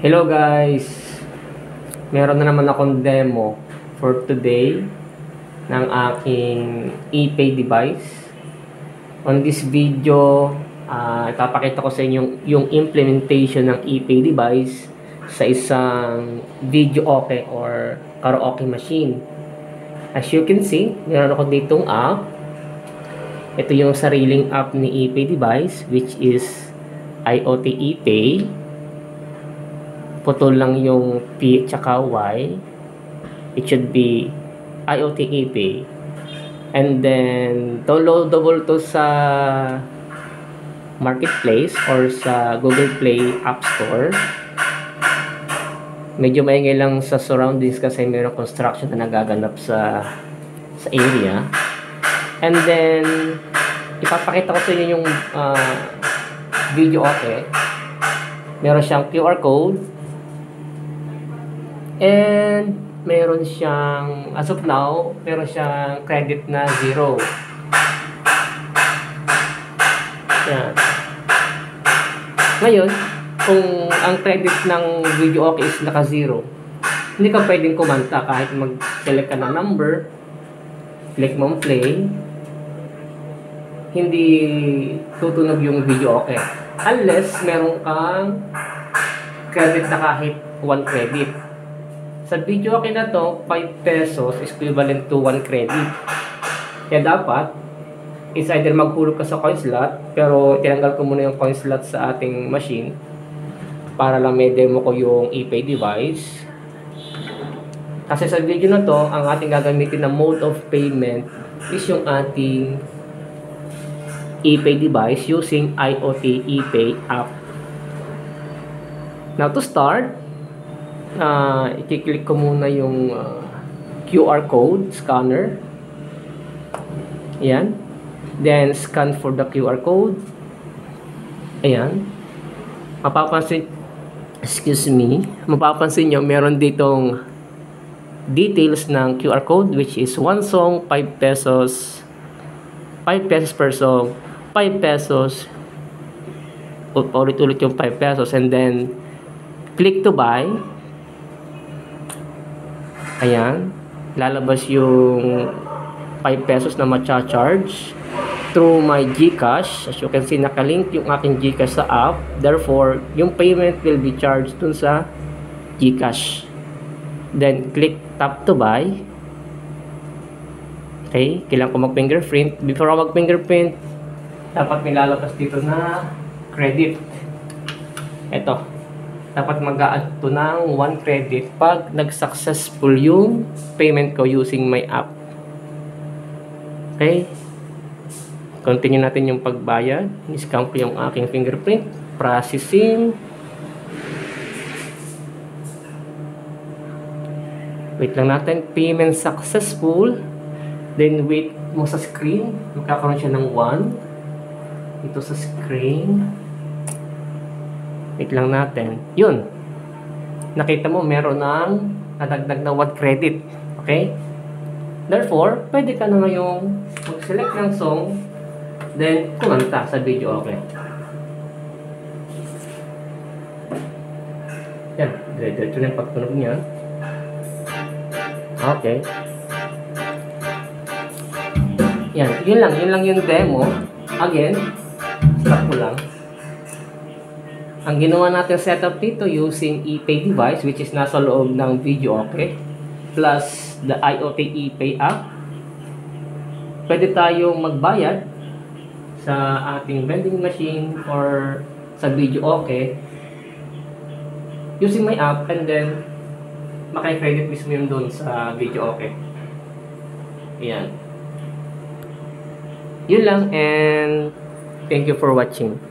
Hello guys! Meron na naman akong demo for today ng aking ePay device. On this video, ipapakita ko sa inyo yung implementation ng ePay device sa isang video okay or karaoke machine. As you can see, meron ako ditong app. Ito yung sariling app ni ePay device, which is IoT ePay. Putol lang yung P at Y. It should be IoT ePay. And then downloadable to sa marketplace or sa Google Play App Store. Medyo maingay lang sa surroundings kasi mayroong construction na nagaganap sa area. And then ipapakita ko sa inyo yung video okay. Meron siyang QR code. And meron siyang, as of now, meron siyang credit na 0. Yan. Ngayon, kung ang credit ng video okay is naka 0, hindi ka pwedeng kumanta kahit mag-select ka ng number, click mo play, hindi tutunog yung video okay. Unless meron kang credit na kahit 1 credit. Sa video okay na to, 5 pesos is equivalent to 1 credit. Kaya dapat, is either maghulog ka sa coin slot, pero tinanggal ko muna yung coin slot sa ating machine para lang may demo ko yung ePay device. Kasi sa video na to, ang ating gagamitin na mode of payment is yung ating ePay device using IoT ePay app. Now to start, i-click ko muna yung QR code scanner. Ayan. Then scan for the QR code. Ayan. Mapapansin nyo meron ditong details ng QR code, which is 1 song 5 pesos, 5 pesos per song, 5 pesos, ulit-ulit yung 5 pesos, and then click to buy. Ayan, lalabas yung 5 pesos na macha-charge through my GCash. As you can see, nakalink yung aking GCash sa app. Therefore, yung payment will be charged dun sa GCash. Then, click tap to buy. Okay, kailangan ko mag-fingerprint. Before ako mag-fingerprint, dapat may lalabas dito na credit. Ito. Dapat mag-a-add to ng 1 credit pag nag-successful yung payment ko using my app. Okay? Continue natin yung pagbayad. I-scan ko yung aking fingerprint. Processing. Wait lang natin. Payment successful. Then wait mo sa screen. Magkakaroon siya ng 1. Ito sa screen. Wait lang natin. Yun. Nakita mo, meron ng nadagdag na 1 credit. Okay? Therefore, pwede ka na ngayong mag-select ng song, then kumanta sa video okay. Yan. Diretso na yung pagtunog niya. Okay. Yan. Yun lang yung demo. Again, start ko lang. Ang ginawa natin setup dito using ePay device, which is nasa loob ng video okay, plus the IoT ePay app. Pwede tayong magbayad sa ating vending machine or sa video okay using my app, and then maka-credit mismo yun doon sa video okay. Ayan. Yun lang, and thank you for watching.